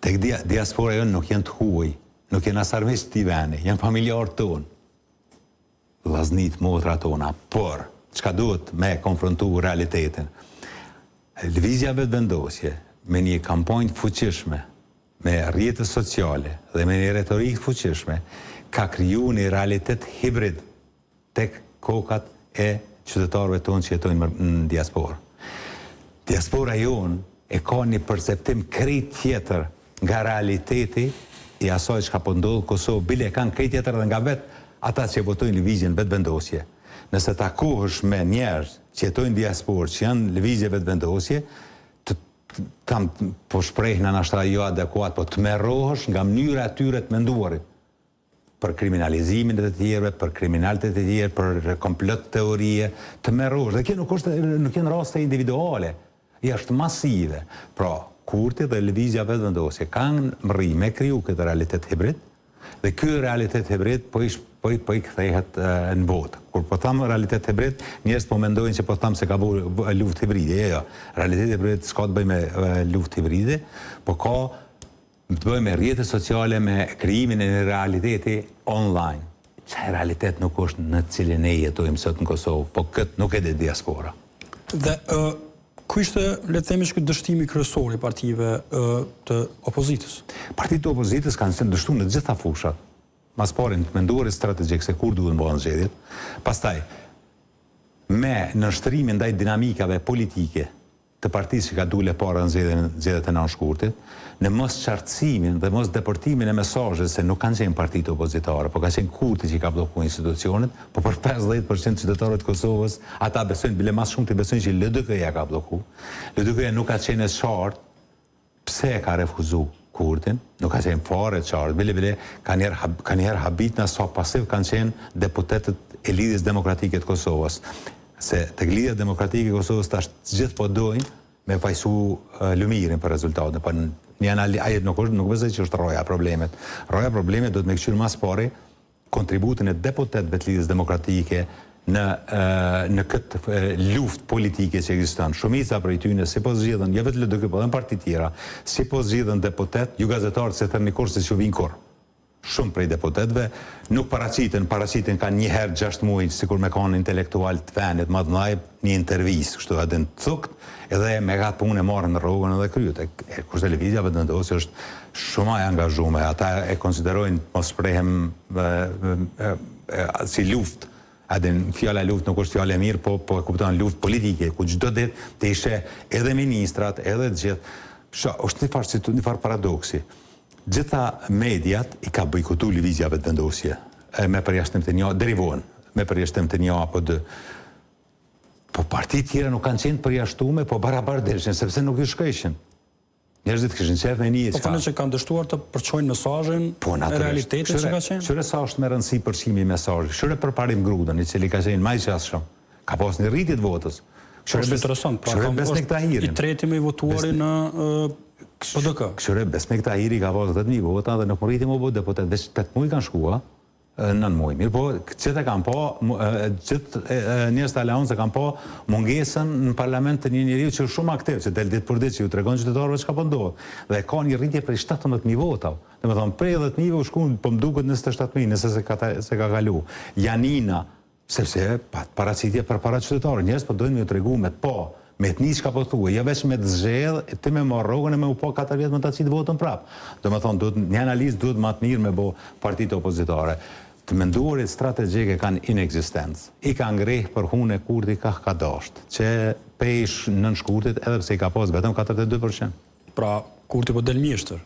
Tek diaspora jonë nuk jenë të huaj, nuk jenë asarmisht t'i veni, jenë familjarë tonë, vllaznit, motra tona, por, çka duhet me konfrontu realitetin? Lëvizja vetëvendosje, me një kampanjë fuqishme, me rrjetet sociale dhe me një retorikë fuqishme, ka kriju një realitet hibrid tek kokat e qytetarëve tonë që jetojnë në diasporë. Diaspora jonë e ka një perceptim krejt tjetër nga realiteti i asaj që ka po ndodhë Kosovë, bile kanë krejt tjetër dhe nga vetë ata që votojnë lëvizjen vetëvendosje. Nëse takohesh me njerëz që jetojnë diasporë, që janë lëvizje vetëvendosje, tam po shprehna nashta jo adekuat, po të merrohesh nga mënyra e tyre të menduarit për kriminalizimin e të tjerëve, për kriminalët e të tjerë, për komplot teorie, të merrohesh. Dhe kjo nuk janë raste individuale, është masive. Pra, Kurti dhe lëvizja vetëvendosje kanë mri me kriju këtë realitet hibrid, dhe ky realitet hibrid po i kthehet në botë. Kur po tham realitet hibrid, njerëz po mendojnë që po tham se ka bërë luftë hibride. Jo. Realiteti hibrid s'ka të bëjë me luftë hibride, po ka të bëjë me rrjetet sociale, me krijimin e një realiteti online. Çaj realitet nuk është në cilin ne jetojmë sot në Kosovë, po këtë nuk e di diaspora. Dhe ku ishte, le të themi, këtë dështimi kryesor i partive të opozitës? Partitë të opozitës kanë qenë dështuar në të gjitha fushat. Mas pari në të menduarit strategjik se kur duhet bëhen zgjedhjet, pastaj me nënshtrimin ndaj dinamikave politike të partisë që ka dule para në zgjedhjet e nënshkurtit, në mos qartësimin dhe mos deportimin e mesazhet se nuk kanë qenë partitë opozitare, po ka qenë Kurti që ka bllokuar institucionet, po për 50% qytetarët të Kosovës, ata besojnë, bile mas shumë të besojnë që LDK-ja ka bllokuar. LDK-ja nuk ka qenë e qartë pse ka refuzuar Kurtin, nuk ka qenë fare e qartë, bile ka njerë habitna sa pasiv kanë qenë deputetët e Lidhjes Demokratike të Kosovës. Se tek Lidhja Demokratike e Kosovës tash gjithë po dojnë me fajsu lumirin për rezultatin. Po një analizë nuk besoj që është roja problemet. Roja problemet do të me këqyrë mas pari kontributin e deputetëve të Lidhjes Demokratike në këtë luftë politike që ekziston. Shumica prej tyre si po zgjidhen, jo vetëm LDK, po edhe parti tjera, si po zgjidhen deputet, ju gazetarët se thërni kur se që vinë kur. Shumë prej deputetëve nuk paraqiten kanë një herë 6 muaj, sikur me kanë intelektual të venit madhnaj, një intervistë, kështu edhe në thukt, edhe me gatë punë e marrën në rrugën edhe kryet. Kur televizja vetëvendosje është shumë e angazhuar, ata e konsiderojnë mos shprehem si luftë. Edhe fjala luftë nuk është fjala e mirë, po e kupton luftë politike, ku çdo ditë të ishe edhe ministrat, edhe të gjithë. Është një farë paradoksi. Gjitha mediat i ka bojkotu lëvizja vetëvendosje, me përjashtim të një, derivohen, me përjashtim të një apo dë. Po partit tjera nuk kanë qenë përjashtume, po barabar dershin, sepse nuk i shkëshin. Njerëzit kishin qef me një Po thënë që kanë dështuar të përçojnë mesazhin e realitetit që ka qenë? Shure sa është me rëndësi përçimi i mesazhit, shure përparim Grudën, i cili ka qenë më i qasshëm, ka pas një rritje të votës. Është interesant, pra i treti me i votuari në PDK. Këshure Besnik Tahiri ka pas 10.000 vota dhe nuk më rriti më bo deputet, veç 8 muaj kanë shkua, 9 muaj. Mirë po, gjithë njerëz të aleancë kanë po mungesën në parlament të një njeriu që është shumë aktiv, që del ditë për ditë, që ju tregon qytetarëve çka po ndodh. Dhe ka një rritje prej 17.000 vota. Domethënë prej 10.000 u shkuan, po më duket 27.000, nëse se ka kalu. Janina, sepse paraqitje për para qytetarëve, njerëz po dojnë me ju tregu me po. Me të një që ka po thua, ja veç me të zxedh, ti me marrë rogën e me u po 4 vjetë me të qitë votën prapë. Do me thonë, një analizë duhet më të mirë me bo partitë opozitare. Të menduarit strategjike kanë ineksistencë. I ka ngreh për hune Kurti ka dashtë, që pesh nën shkurtit edhe pse i ka pas vetëm 42%. Pra, Kurti po del mjeshtër.